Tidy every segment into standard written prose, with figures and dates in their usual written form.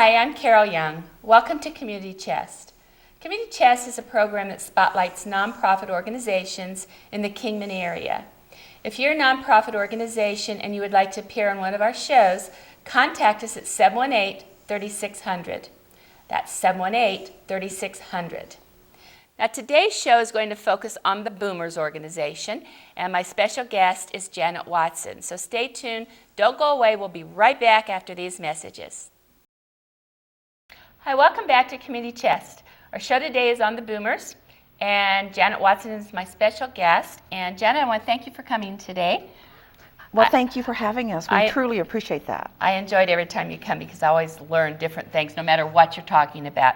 Hi, I'm Carole Young. Welcome to Community Chest. Community Chest is a program that spotlights nonprofit organizations in the Kingman area. If you're a nonprofit organization and you would like to appear on one of our shows, contact us at 718-3600. That's 718-3600. Now today's show is going to focus on the Boomers organization, and my special guest is Janet Watson. So stay tuned, don't go away, we'll be right back after these messages. Hi, welcome back to Community Chest. Our show today is on the Boomers, and Janet Watson is my special guest. And Janet, I want to thank you for coming today. Well, thank you for having us. We truly appreciate that. I enjoyed every time you come because I always learn different things, no matter what you're talking about.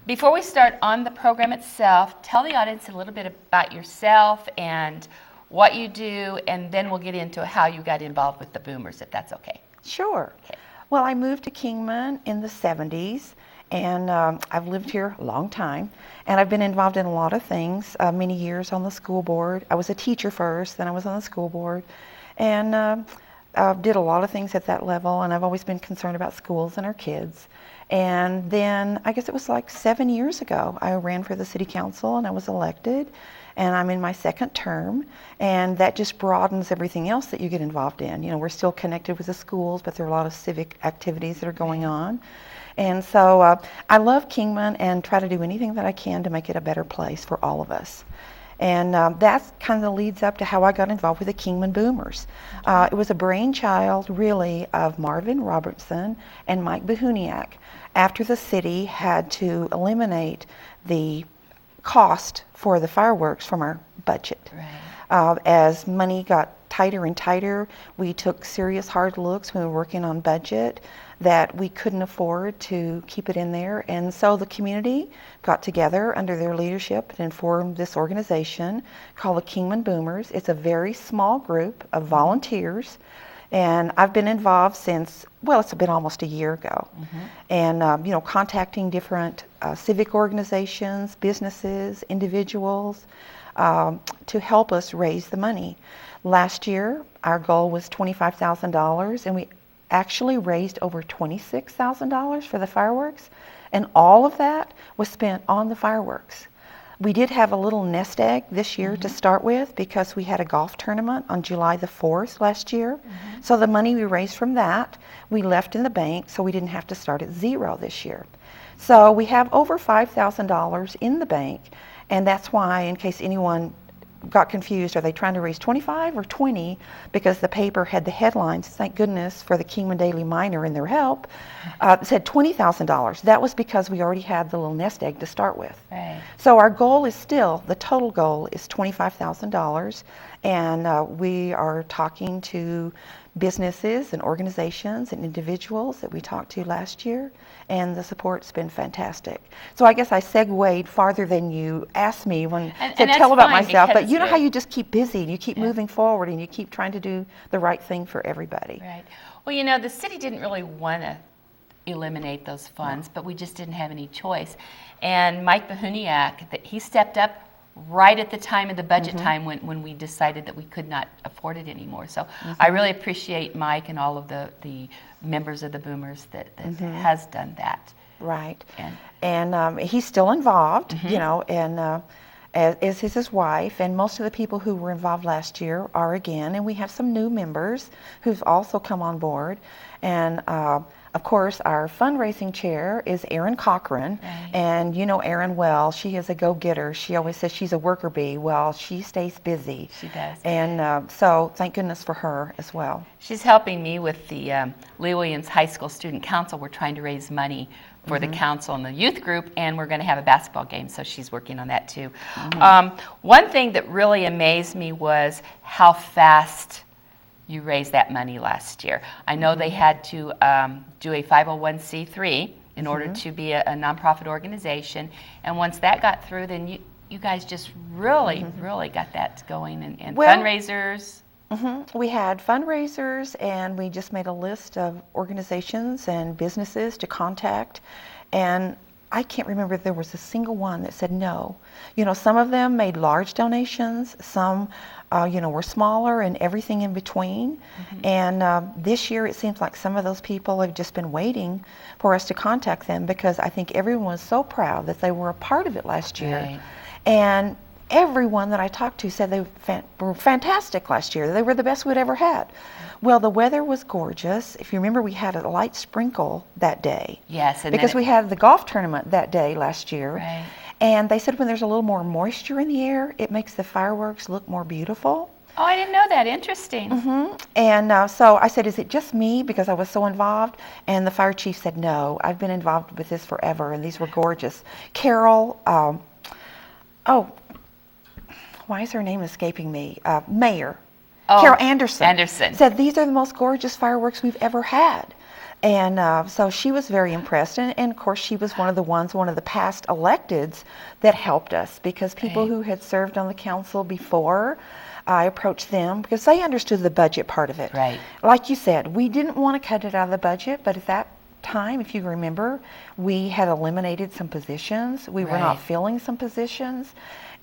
Before we start on the program itself, tell the audience a little bit about yourself and what you do, and then we'll get into how you got involved with the Boomers, if that's okay. Sure. Okay. Well, I moved to Kingman in the 70s, and I've lived here a long time, and I've been involved in a lot of things, many years on the school board. I was a teacher first, then I was on the school board, and did a lot of things at that level, and I've always been concerned about schools and our kids. And then I guess it was like 7 years ago, I ran for the city council and I was elected, and I'm in my second term, and that just broadens everything else that you get involved in. You know, we're still connected with the schools, but there are a lot of civic activities that are going on. And so I love Kingman and try to do anything that I can to make it a better place for all of us. And that kind of leads up to how I got involved with the Kingman Boomers. It was a brainchild, really, of Marvin Robertson and Mike Bohuniak after the city had to eliminate the cost for the fireworks from our budget. Right. As money got tighter and tighter, we took serious hard looks when we were working on budget that we couldn't afford to keep it in there. And so the community got together under their leadership and formed this organization called the Kingman Boomers. It's a very small group of volunteers, and I've been involved since, well, it's been almost a year ago. And, you know, contacting different civic organizations, businesses, individuals, to help us raise the money. Last year, our goal was $25,000, and we actually raised over $26,000 for the fireworks, and all of that was spent on the fireworks. We did have a little nest egg this year to start with because we had a golf tournament on July the 4th last year. So the money we raised from that, we left in the bank, so we didn't have to start at zero this year. So we have over $5,000 in the bank, and that's why, in case anyone got confused, are they trying to raise 25 or 20? Because the paper had the headlines, thank goodness for the Kingman Daily Miner and their help, said $20,000. That was because we already had the little nest egg to start with. Right. So our goal is still, the total goal is $25,000, and we are talking to businesses and organizations and individuals that we talked to last year, and the support's been fantastic. So I guess I segued farther than you asked me when to tell about myself, but you know how you just keep busy and you keep moving forward and you keep trying to do the right thing for everybody. Right. Well, you know, the city didn't really want to eliminate those funds, but we just didn't have any choice. And Mike Bohuniak, he stepped up right at the time of the budget time when we decided that we could not afford it anymore. So I really appreciate Mike and all of the members of the Boomers that has done that. Right. And he's still involved, you know, and as is his wife, and most of the people who were involved last year are again, and we have some new members who've also come on board. And of course, our fundraising chair is Erin Cochran, and you know Erin well. She is a go-getter. She always says she's a worker bee. Well, she stays busy. She does. And so thank goodness for her as well. She's helping me with the Lee Williams High School Student Council. We're trying to raise money for the council and the youth group, and we're going to have a basketball game, so she's working on that too. One thing that really amazed me was how fast you raised that money last year. I know they had to do a 501c3 in order to be a nonprofit organization, and once that got through, then you guys just really got that going, and well, fundraisers. We had fundraisers, and we just made a list of organizations and businesses to contact, and I can't remember if there was a single one that said no. Some of them made large donations, some were smaller, and everything in between. And this year it seems like some of those people have just been waiting for us to contact them, because I think everyone was so proud that they were a part of it last year. Right. And everyone that I talked to said they were fantastic last year. They were the best we'd ever had. Well, the weather was gorgeous. If you remember, we had a light sprinkle that day. Yes. And because we had the golf tournament that day last year. Right. And they said when there's a little more moisture in the air, it makes the fireworks look more beautiful. Oh, I didn't know that. Interesting. And so I said, is it just me because I was so involved? And the fire chief said, no, I've been involved with this forever, and these were gorgeous. Carole, why is her name escaping me? Mayor. Carole Anderson said these are the most gorgeous fireworks we've ever had. And so she was very impressed. And of course, she was one of the past electeds that helped us, because people who had served on the council before, I approached them because they understood the budget part of it. Right. Like you said, we didn't want to cut it out of the budget, but at that time, if you remember, we had eliminated some positions. We were not filling some positions.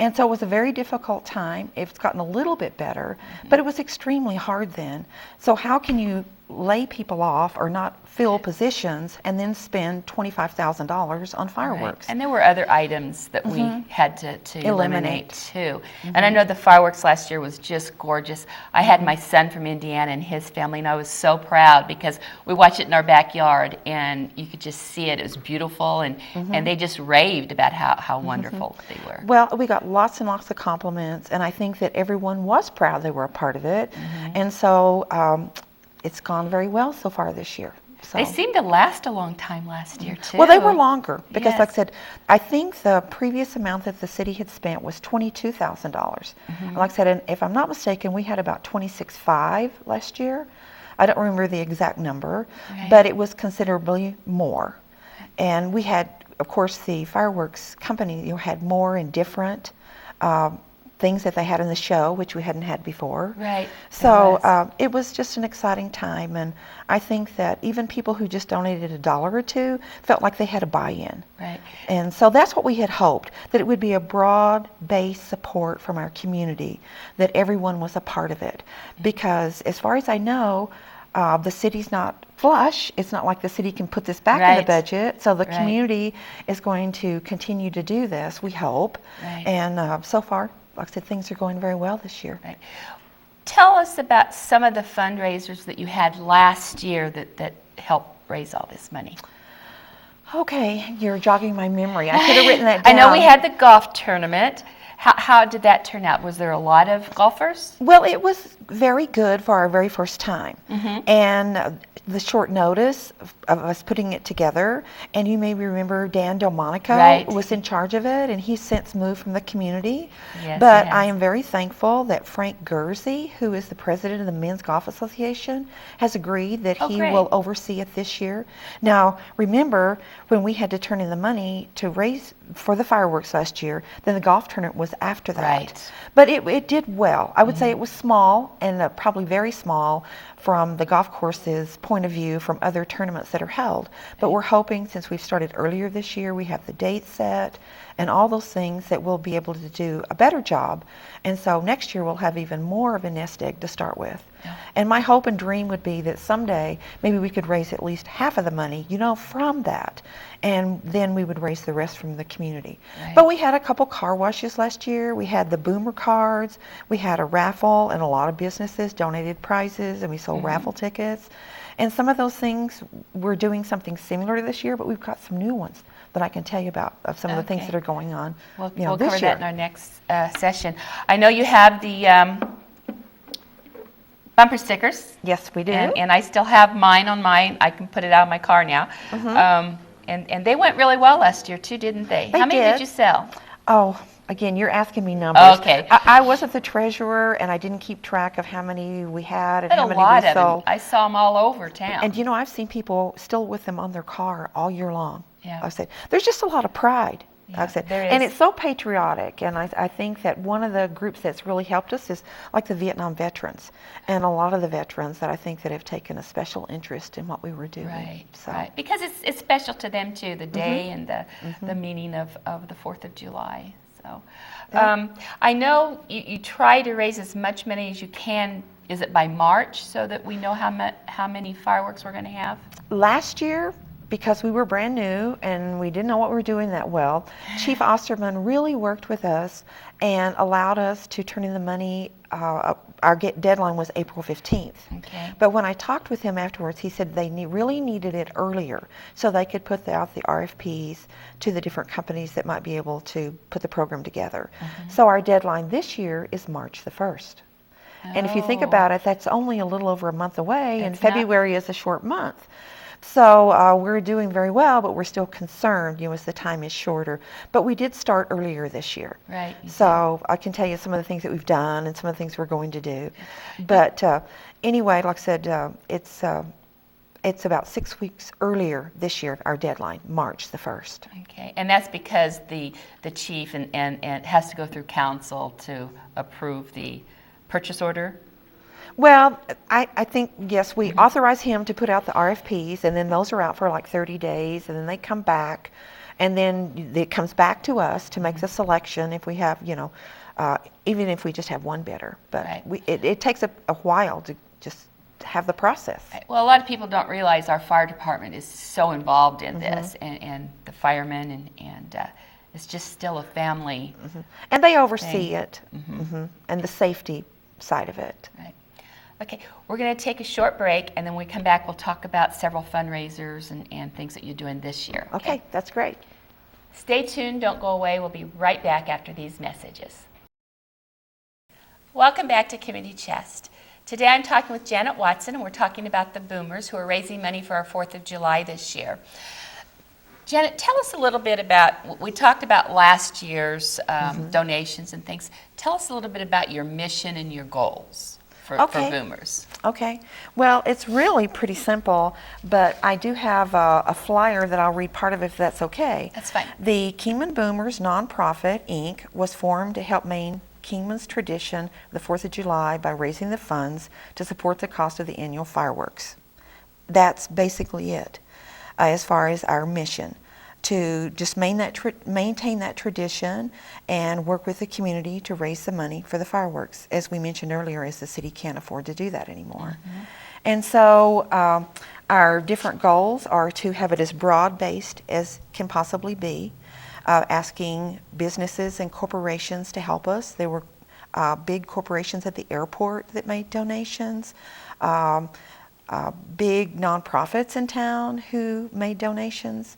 And so it was a very difficult time. It's gotten a little bit better, but it was extremely hard then. So how can you lay people off or not fill positions and then spend $25,000 on fireworks? Right. And there were other items that we had to eliminate too. And I know the fireworks last year was just gorgeous. I had my son from Indiana and his family, and I was so proud because we watched it in our backyard and you could just see it. It was beautiful, and they just raved about how wonderful they were. Well, we got lots and lots of compliments, and I think that everyone was proud they were a part of it. And so it's gone very well so far this year. So. They seemed to last a long time last year, too. Well, they were longer because, like I said, I think the previous amount that the city had spent was $22,000. Like I said, and if I'm not mistaken, we had about $26,500 last year. I don't remember the exact number, but it was considerably more. And we had, of course, the fireworks company had more and different things that they had in the show, which we hadn't had before. Right. So it was just an exciting time, and I think that even people who just donated $1 or $2 felt like they had a buy-in. Right. And so that's what we had hoped, that it would be a broad-based support from our community, that everyone was a part of it. Because as far as I know, the city's not flush. It's not like the city can put this back in the budget. So the community is going to continue to do this, we hope. And so far, like I said, things are going very well this year. Right. Tell us about some of the fundraisers that you had last year that helped raise all this money. Okay, you're jogging my memory. I could have written that down. I know we had the golf tournament. How did that turn out? Was there a lot of golfers? Well, it was very good for our very first time. And the short notice of us putting it together, and you may remember Dan Delmonico was in charge of it, and he's since moved from the community. But I am very thankful that Frank Gursey, who is the president of the Men's Golf Association, has agreed that he will oversee it this year. Now, remember, when we had to turn in the money to raise for the fireworks last year, then the golf tournament was after that. But it did well. I would say it was small, and probably very small from the golf course's point of view from other tournaments that are held. But we're hoping, since we've started earlier this year, we have the date set and all those things, that we'll be able to do a better job. And so next year we'll have even more of a nest egg to start with. And my hope and dream would be that someday maybe we could raise at least half of the money, from that. And then we would raise the rest from the community. But we had a couple car washes last year. We had the Boomer cards. We had a raffle, and a lot of businesses donated prizes, and we sold raffle tickets. And some of those things, we're doing something similar to this year, but we've got some new ones that I can tell you about, of some of the things that are going on. We'll this cover year. that in our next session. I know you have the bumper stickers. Yes, we do. And I still have mine on mine. I can put it out of my car now. And they went really well last year too, didn't they? How many did you sell? Oh, again, you're asking me numbers. Okay. I wasn't the treasurer, and I didn't keep track of how many we had and how many we sold. I saw them all over town. And I've seen people still with them on their car all year long. Yeah. I said, there's just a lot of pride Like I said. there And is. it's so patriotic, and I think that one of the groups that's really helped us is like the Vietnam veterans, and a lot of the veterans that I think that have taken a special interest in what we were doing. Right, So. right. Because it's special to them too, the day and the meaning of the 4th of July. So, I know you try to raise as much money as you can. Is it by March so that we know how many fireworks we're going to have? Last year, because we were brand new and we didn't know what we were doing that well, Chief Osterman really worked with us and allowed us to turn in the money. Our deadline was April 15th. Okay. But when I talked with him afterwards, he said they really needed it earlier so they could put out the RFPs to the different companies that might be able to put the program together. So our deadline this year is March the 1st. And if you think about it, that's only a little over a month away, and February is a short month. So we're doing very well, but we're still concerned, as the time is shorter. But we did start earlier this year. Right. So I can tell you some of the things that we've done and some of the things we're going to do. But anyway, like I said, it's about 6 weeks earlier this year, our deadline, March the 1st. Okay, and that's because the chief and it has to go through council to approve the purchase order? Well, I think, yes, we authorize him to put out the RFPs, and then those are out for like 30 days, and then they come back, and then it comes back to us to make the selection if we have, even if we just have one bidder. But it takes a while to just have the process. Well, a lot of people don't realize our fire department is so involved in this, and the firemen, and it's just still a family. And they oversee it, and the safety side of it. Right. Okay, we're going to take a short break, and then when we come back, we'll talk about several fundraisers and things that you're doing this year. Okay, that's great. Stay tuned, don't go away. We'll be right back after these messages. Welcome back to Community Chest. Today I'm talking with Janet Watson, and we're talking about the Boomers who are raising money for our 4th of July this year. Janet, tell us a little bit about, we talked about last year's donations and things. Tell us a little bit about your mission and your goals for Boomers. Okay. Well, it's really pretty simple, but I do have a flyer that I'll read part of if that's okay. That's fine. The Kingman Boomers Nonprofit, Inc. was formed to help maintain Kingman's tradition of the 4th of July by raising the funds to support the cost of the annual fireworks. That's basically it. As far as our mission, to just maintain that tradition and work with the community to raise the money for the fireworks. As we mentioned earlier, as the city can't afford to do that anymore. And so our different goals are to have it as broad-based as can possibly be, asking businesses and corporations to help us. There were big corporations at the airport that made donations. Big nonprofits in town who made donations,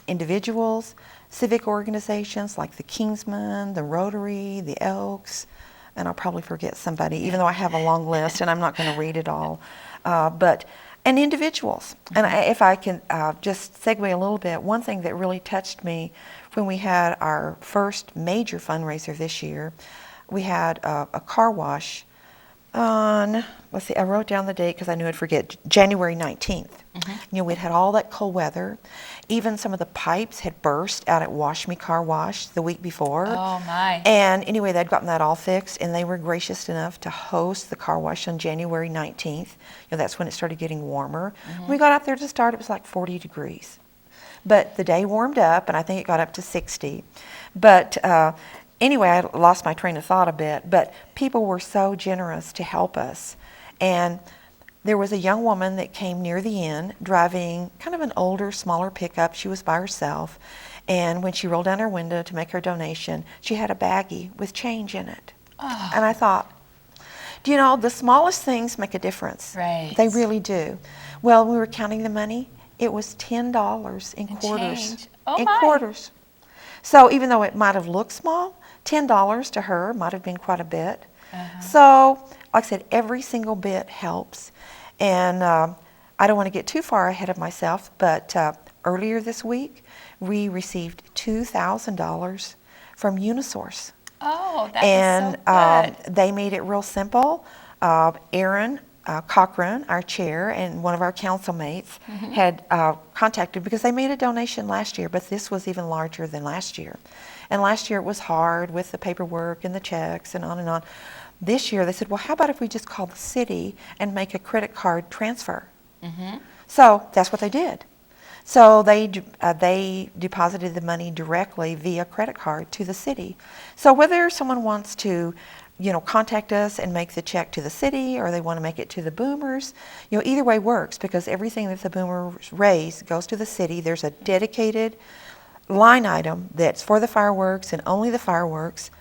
individuals, civic organizations like the Kingsman, the Rotary, the Elks, and I'll probably forget somebody, even though I have a long list and I'm not going to read it all. And individuals. And if I can just segue a little bit, one thing that really touched me when we had our first major fundraiser this year, we had a car wash on, let's see, I wrote down the date because I knew I'd forget, January 19th. We'd had all that cold weather. Even some of the pipes had burst out at Wash Me Car Wash the week before. Oh, my. And anyway, they'd gotten that all fixed, and they were gracious enough to host the car wash on January 19th. That's when it started getting warmer. When we got out there to start, it was like 40 degrees. But the day warmed up, and I think it got up to 60. But anyway, I lost my train of thought a bit, but people were so generous to help us. And there was a young woman that came near the end driving kind of an older, smaller pickup. She was by herself. And when she rolled down her window to make her donation, she had a baggie with change in it. Oh. And I thought, the smallest things make a difference. Right. They really do. Well, when we were counting the money, it was $10 in quarters. Change. Oh, in my. quarters. So even though it might have looked small, $10 to her might have been quite a bit. So, like I said, every single bit helps. And I don't want to get too far ahead of myself, but earlier this week, we received $2,000 from Unisource. Oh, that and is so good. they made it real simple. Aaron Cochran, our chair, and one of our council mates had contacted because they made a donation last year, but this was even larger than last year. And last year it was hard with the paperwork and the checks and on and on. This year they said, well, how about if we just call the city and make a credit card transfer? So that's what they did. So they deposited the money directly via credit card to the city. So whether someone wants to, contact us and make the check to the city, or they want to make it to the Boomers, either way works, because everything that the Boomers raise goes to the city. There's a dedicated line item that's for the fireworks and only the fireworks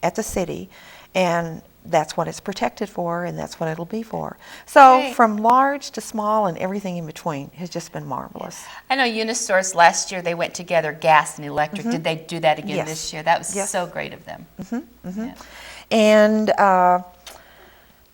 at the city, and that's what it's protected for, and that's what it'll be for. So Great. from large to small and everything in between has just been marvelous. I know Unisource last year, they went together, gas and electric. Did they do that again Yes. this year? That was Yes. so great of them. Yeah. And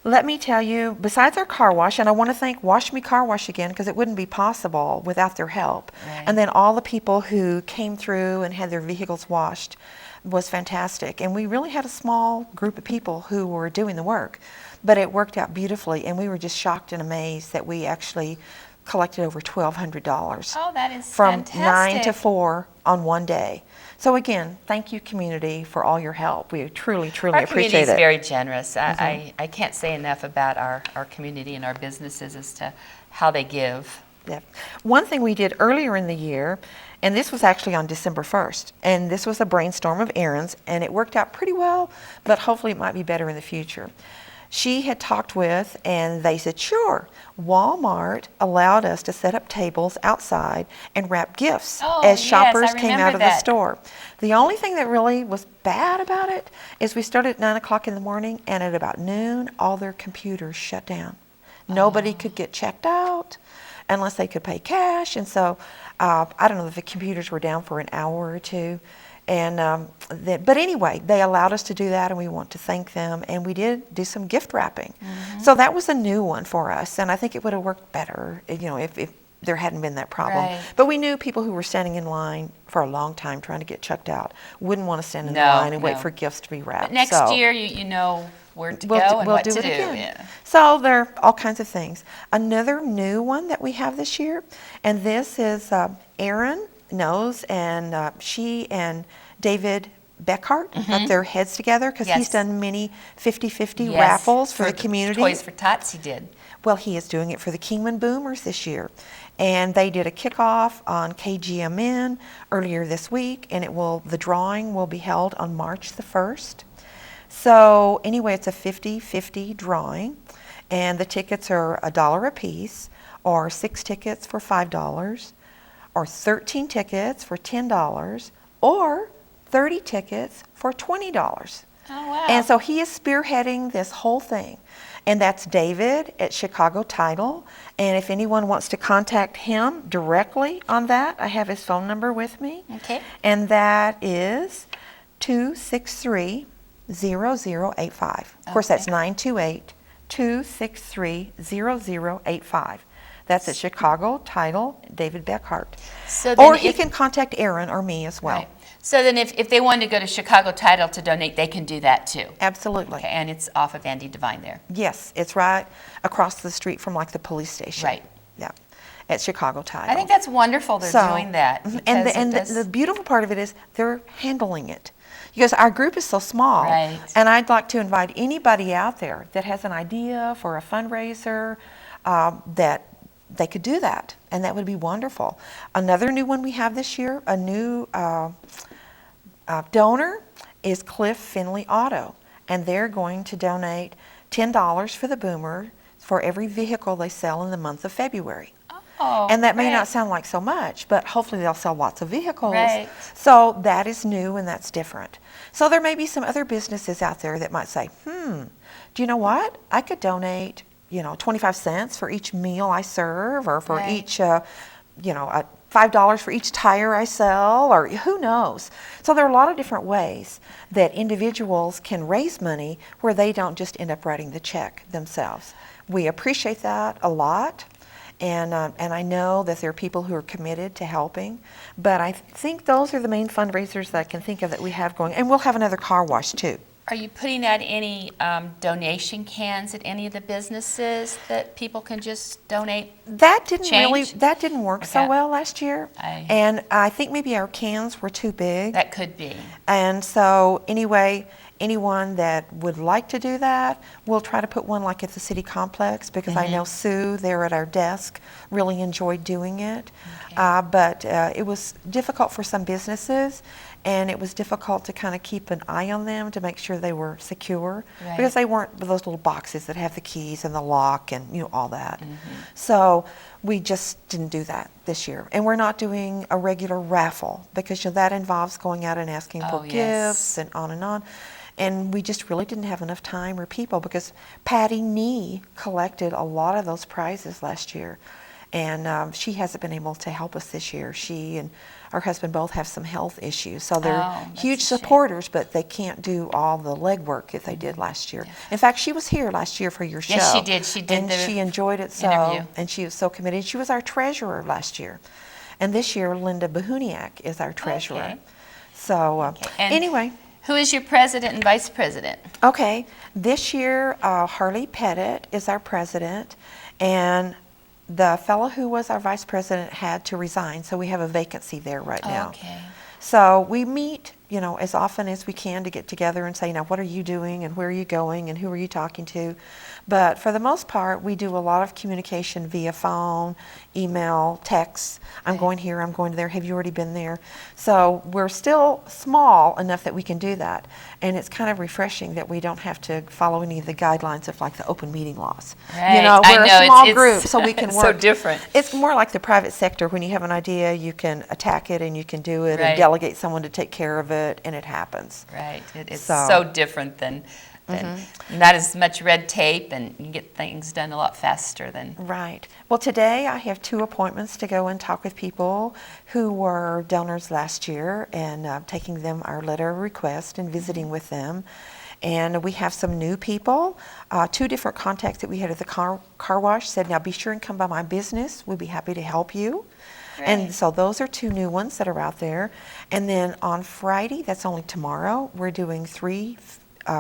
let me tell you, besides our car wash, and I want to thank Wash Me Car Wash again, because it wouldn't be possible without their help. Right. And then all the people who came through and had their vehicles washed was fantastic. And we really had a small group of people who were doing the work, but it worked out beautifully. And we were just shocked and amazed that we actually collected over $1,200 Oh, that is from fantastic. 9 to 4 on one day. So again, thank you, community, for all your help. We truly, truly Our appreciate community is it. very generous. I can't say enough about our community and our businesses as to how they give. Yeah. One thing we did earlier in the year, and this was actually on December 1st, and this was a brainstorm of errands, and it worked out pretty well, but hopefully it might be better in the future. She had talked with, and they said, sure, Walmart allowed us to set up tables outside and wrap gifts Oh, as yes, shoppers I came remember out of the that. store. The only thing that really was bad about it is we started at 9 o'clock in the morning, and at about noon, all their computers shut down. Nobody could get checked out unless they could pay cash, and so I don't know if the computers were down for an hour or two. And but anyway, they allowed us to do that, and we want to thank them. And we did do some gift wrapping. So that was a new one for us, and I think it would have worked better, if there hadn't been that problem. Right. But we knew people who were standing in line for a long time trying to get checked out wouldn't want to stand in the No, line and wait no. for gifts to be wrapped. But next So year, you know where to we'll go do, and we'll what do to it do. again. Yeah. So there are all kinds of things. Another new one that we have this year, and this is Erin knows, and she and David Beckhart put their heads together because he's Yes. done many 50-50 Yes, raffles for the community. Toys for Tots, he did. Well, he is doing it for the Kingman Boomers this year. And they did a kickoff on KGMN earlier this week, and the drawing will be held on March the 1st. So anyway, it's a 50-50 drawing, and the tickets are $1 a piece, or 6 tickets for $5, or 13 tickets for $10, or 30 tickets for $20. Oh, wow. And so he is spearheading this whole thing. And that's David at Chicago Title. And if anyone wants to contact him directly on that, I have his phone number with me. Okay. And that is 263-0085. Of course, that's Okay. 928-263-0085. That's at Chicago Title, David Beckhart. So then Or he if- can contact Aaron or me as well. Right. So then if they wanted to go to Chicago Title to donate, they can do that too. Absolutely. Okay, and it's off of Andy Devine there. Yes, it's right across the street from like the police station. Right. Yeah, at Chicago Title. I think that's wonderful they're So, doing that. And because the beautiful part of it is they're handling it. Because our group is so small. Right. And I'd like to invite anybody out there that has an idea for a fundraiser that they could do that. And that would be wonderful. Another new one we have this year, a new donor is Cliff Finley Auto. And they're going to donate $10 for the Boomer for every vehicle they sell in the month of February. Oh, And that may great. not sound like so much, but hopefully they'll sell lots of vehicles. Right. So that is new and that's different. So there may be some other businesses out there that might say, do you know what? I could donate, 25 cents for each meal I serve, or for Right. each, $5 for each tire I sell, or who knows. So there are a lot of different ways that individuals can raise money where they don't just end up writing the check themselves. We appreciate that a lot. And I know that there are people who are committed to helping, but I think those are the main fundraisers that I can think of that we have going. And we'll have another car wash too. Are you putting out any donation cans at any of the businesses that people can just donate? That didn't Change? work so Okay. well last year. And I think maybe our cans were too big. That could be. And so anyway, anyone that would like to do that, we'll try to put one like at the city complex, because I know Sue there at our desk really enjoyed doing it. Okay. But it was difficult for some businesses, and it was difficult to kind of keep an eye on them to make sure they were secure, Right. because they weren't those little boxes that have the keys and the lock and all that. So we just didn't do that this year. And we're not doing a regular raffle, because that involves going out and asking for Oh, yes. gifts and on and on. And we just really didn't have enough time or people, because Patty Nee collected a lot of those prizes last year. And she hasn't been able to help us this year. She and her husband both have some health issues. So they're Oh, that's huge a shame. supporters, but they can't do all the legwork that they did last year. In fact, she was here last year for your show. Yes, she did. She did And the she enjoyed it so. interview. And she was so committed. She was our treasurer last year. And this year, Linda Bahuniak is our treasurer. Okay. So And anyway. who is your president and vice president? Okay, this year Harley Pettit is our president, and the fellow who was our vice president had to resign, so we have a vacancy there right now. Okay. So we meet, as often as we can to get together and say, now what are you doing and where are you going and who are you talking to? But for the most part, we do a lot of communication via phone, email, text. I'm going here, I'm going there, have you already been there? So we're still small enough that we can do that. And it's kind of refreshing that we don't have to follow any of the guidelines of like the open meeting laws. Right. We're I know, a small it's group, so we can it's work. so different. It's more like the private sector. When you have an idea, you can attack it and you can do it Right. and delegate someone to take care of it, and it happens. Right. It's So- so different than not as much red tape, and you get things done a lot faster than. Right. Well, today I have 2 appointments to go and talk with people who were donors last year, and taking them our letter of request and visiting with them. And we have some new people. 2 different contacts that we had at the car wash said, now be sure and come by my business. We'd be happy to help you. Right. And so those are 2 new ones that are out there. And then on Friday, that's only tomorrow, we're doing 3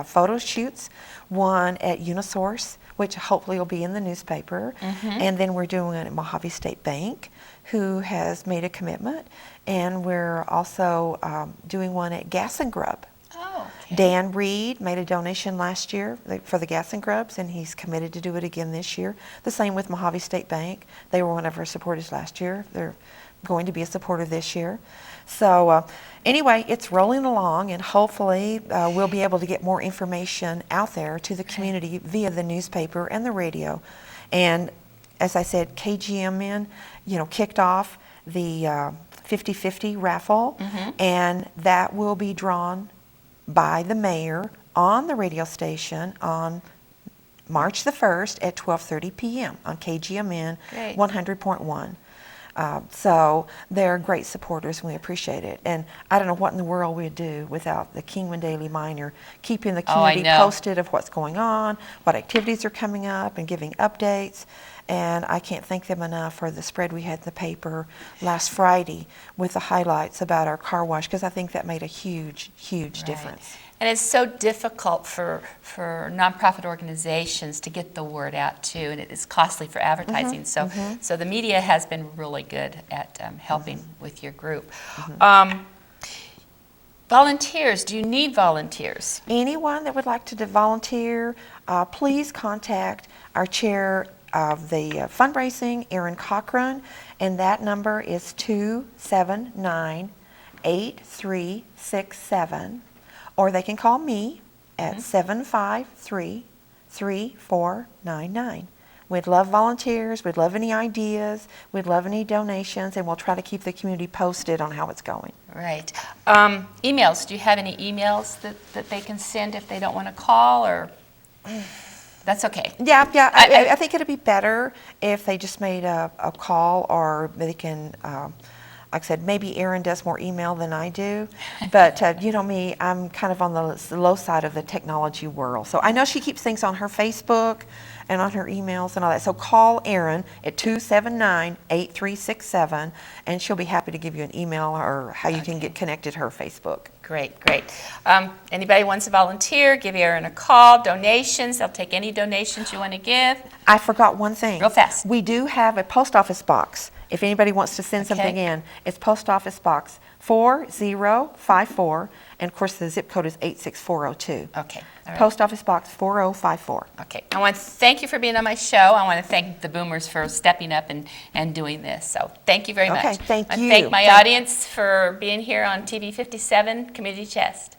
photo shoots, one at Unisource, which hopefully will be in the newspaper, and then we're doing it at Mojave State Bank, who has made a commitment, and we're also doing one at Gas and Grub. Oh, okay. Dan Reed made a donation last year for the Gas and Grubs, and he's committed to do it again this year. The same with Mojave State Bank. They were one of our supporters last year. They're going to be a supporter this year. So anyway, it's rolling along, and hopefully we'll be able to get more information out there to the community via the newspaper and the radio. And as I said, KGMN, kicked off the 50-50 raffle, and that will be drawn by the mayor on the radio station on March the 1st at 12:30 p.m. on KGMN Great. 100.1. So they're great supporters, and we appreciate it. And I don't know what in the world we'd do without the Kingman Daily Miner keeping the Oh, I community know. posted of what's going on, what activities are coming up, and giving updates. And I can't thank them enough for the spread we had in the paper last Friday with the highlights about our car wash, because I think that made a huge, huge Right. difference. And it's so difficult for nonprofit organizations to get the word out too, and it is costly for advertising. So the media has been really good at helping with your group. Volunteers, do you need volunteers? Anyone that would like to volunteer, please contact our chair of the fundraising, Erin Cochran, and that number is 279-8367, or they can call me at 753-3499. We'd love volunteers, we'd love any ideas, we'd love any donations, and we'll try to keep the community posted on how it's going. Right. Emails, do you have any emails that they can send if they don't want to call, or? That's okay. Yeah. I think it'd be better if they just made a call, or they can like I said, maybe Erin does more email than I do, but you know me, I'm kind of on the low side of the technology world. So I know she keeps things on her Facebook and on her emails and all that. So call Erin at 279-8367, and she'll be happy to give you an email or how you can get connected to her Facebook. Great, great. Anybody wants to volunteer, give Erin a call. Donations, they'll take any donations you want to give. I forgot one thing. Real fast. We do have a post office box. If anybody wants to send something in, it's post office box 4054, and of course the zip code is 86402. Okay. All right. Post office box 4054. Okay. I want to thank you for being on my show. I want to thank the Boomers for stepping up and doing this. So thank you very much. Okay, thank I you. thank my audience for being here on TV 57 Community Chest.